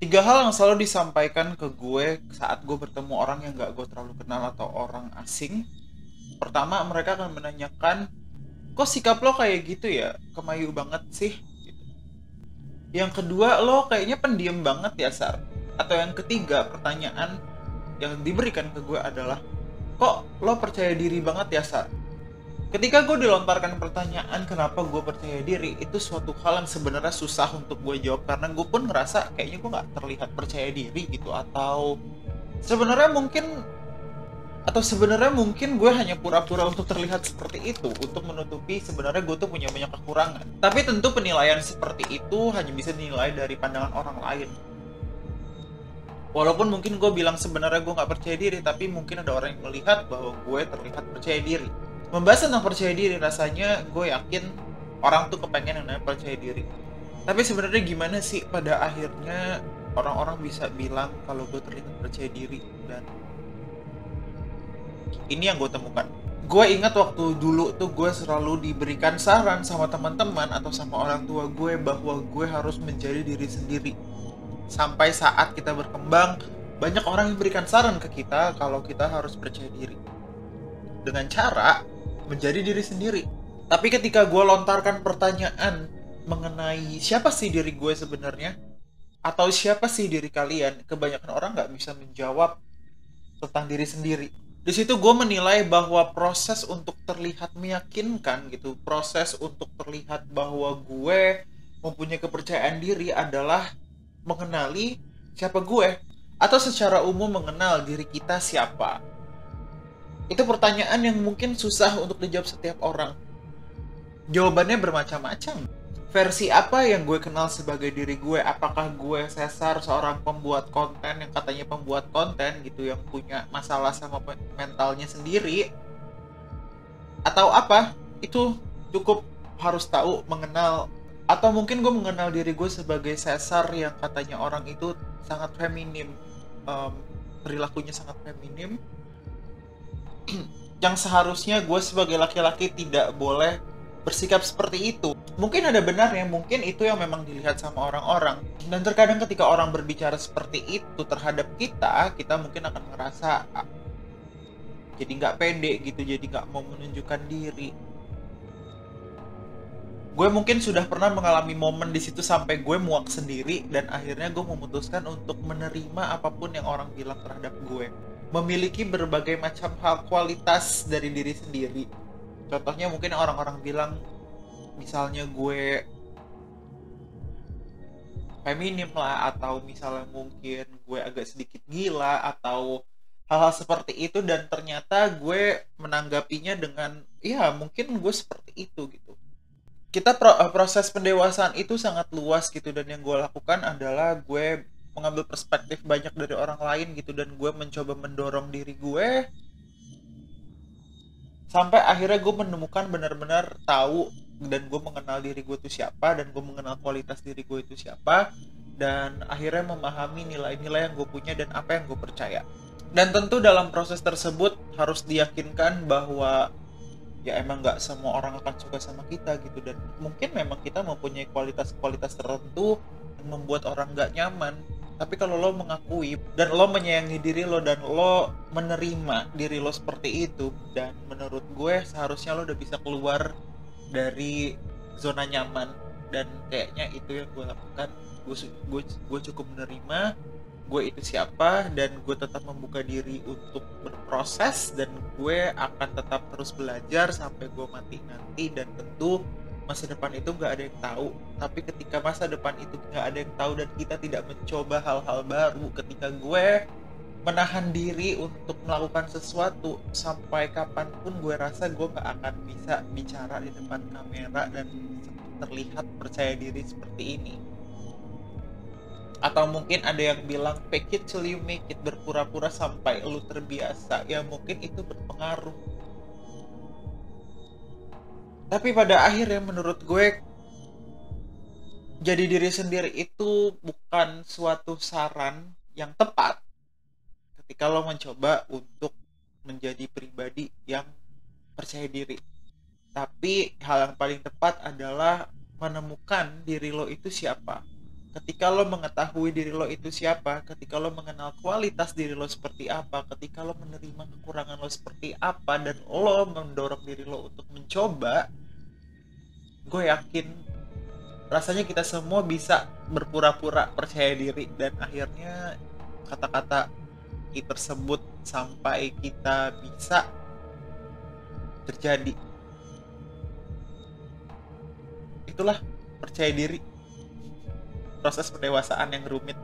Tiga hal yang selalu disampaikan ke gue saat gue bertemu orang yang gak gue terlalu kenal atau orang asing. Pertama, mereka akan menanyakan, kok sikap lo kayak gitu ya? Kemayu banget sih. Gitu. Yang kedua, lo kayaknya pendiam banget ya, Sar. Atau yang ketiga, pertanyaan yang diberikan ke gue adalah, kok lo percaya diri banget ya, Sar? Ketika gue dilontarkan pertanyaan kenapa gue percaya diri, itu suatu hal yang sebenarnya susah untuk gue jawab karena gue pun ngerasa kayaknya gue nggak terlihat percaya diri gitu, sebenarnya mungkin sebenarnya mungkin gue hanya pura-pura untuk terlihat seperti itu untuk menutupi sebenarnya gue tuh punya banyak kekurangan. Tapi tentu penilaian seperti itu hanya bisa dinilai dari pandangan orang lain. Walaupun mungkin gue bilang sebenarnya gue nggak percaya diri, tapi mungkin ada orang yang melihat bahwa gue terlihat percaya diri. Membahas tentang percaya diri, rasanya gue yakin orang tuh kepengen yang namanya percaya diri. Tapi sebenarnya gimana sih pada akhirnya orang-orang bisa bilang kalau gue terlihat percaya diri, dan ini yang gue temukan. Gue ingat waktu dulu tuh gue selalu diberikan saran sama teman-teman atau sama orang tua gue bahwa gue harus menjadi diri sendiri. Sampai saat kita berkembang, banyak orang yang berikan saran ke kita kalau kita harus percaya diri dengan cara menjadi diri sendiri. Tapi ketika gue lontarkan pertanyaan mengenai siapa sih diri gue sebenarnya, atau siapa sih diri kalian, kebanyakan orang nggak bisa menjawab tentang diri sendiri. Di situ gue menilai bahwa proses untuk terlihat meyakinkan gitu, proses untuk terlihat bahwa gue mempunyai kepercayaan diri adalah mengenali siapa gue, atau secara umum mengenal diri kita siapa. Itu pertanyaan yang mungkin susah untuk dijawab setiap orang. Jawabannya bermacam-macam. Versi apa yang gue kenal sebagai diri gue? Apakah gue Cesar, seorang pembuat konten yang katanya pembuat konten gitu, yang punya masalah sama mentalnya sendiri? Atau apa? Itu cukup harus tahu mengenal. Atau mungkin gue mengenal diri gue sebagai Cesar yang katanya orang itu sangat feminim, um, perilakunya sangat feminim, yang seharusnya gue sebagai laki-laki tidak boleh bersikap seperti itu. Mungkin ada benarnya, mungkin itu yang memang dilihat sama orang-orang. Dan terkadang ketika orang berbicara seperti itu terhadap kita, kita mungkin akan ngerasa jadi nggak pede gitu, jadi nggak mau menunjukkan diri. Gue mungkin sudah pernah mengalami momen di situ sampai gue muak sendiri, dan akhirnya gue memutuskan untuk menerima apapun yang orang bilang terhadap gue. Memiliki berbagai macam hal kualitas dari diri sendiri. Contohnya mungkin orang-orang bilang misalnya gue feminim lah, atau misalnya mungkin gue agak sedikit gila, atau hal-hal seperti itu, dan ternyata gue menanggapinya dengan ya mungkin gue seperti itu gitu. Proses pendewasaan itu sangat luas gitu, dan yang gue lakukan adalah gue mengambil perspektif banyak dari orang lain gitu, dan gue mencoba mendorong diri gue sampai akhirnya gue menemukan benar-benar tahu, dan gue mengenal diri gue itu siapa, dan gue mengenal kualitas diri gue itu siapa, dan akhirnya memahami nilai-nilai yang gue punya dan apa yang gue percaya. Dan tentu dalam proses tersebut harus diyakinkan bahwa ya emang nggak semua orang akan suka sama kita gitu, dan mungkin memang kita mempunyai kualitas-kualitas tertentu yang membuat orang nggak nyaman. Tapi kalau lo mengakui dan lo menyayangi diri lo dan lo menerima diri lo seperti itu, dan menurut gue seharusnya lo udah bisa keluar dari zona nyaman. Dan kayaknya itu yang gue lakukan. Gue cukup menerima gue itu siapa, dan gue tetap membuka diri untuk berproses, dan gue akan tetap terus belajar sampai gue mati nanti. Dan tentu masa depan itu gak ada yang tahu, tapi ketika masa depan itu gak ada yang tahu dan kita tidak mencoba hal-hal baru, ketika gue menahan diri untuk melakukan sesuatu, sampai kapanpun gue rasa gue gak akan bisa bicara di depan kamera dan terlihat percaya diri seperti ini. Atau mungkin ada yang bilang fake it till you make it, berpura-pura sampai lu terbiasa. Ya mungkin itu berpengaruh. Tapi pada akhirnya menurut gue, jadi diri sendiri itu bukan suatu saran yang tepat ketika lo mencoba untuk menjadi pribadi yang percaya diri. Tapi hal yang paling tepat adalah menemukan diri lo itu siapa. Ketika lo mengetahui diri lo itu siapa, ketika lo mengenal kualitas diri lo seperti apa, ketika lo menerima kekurangan lo seperti apa, dan lo mendorong diri lo untuk mencoba, gue yakin rasanya kita semua bisa berpura-pura percaya diri, dan akhirnya kata-kata tersebut sampai kita bisa terjadi. Itulah percaya diri, proses pendewasaan yang rumit.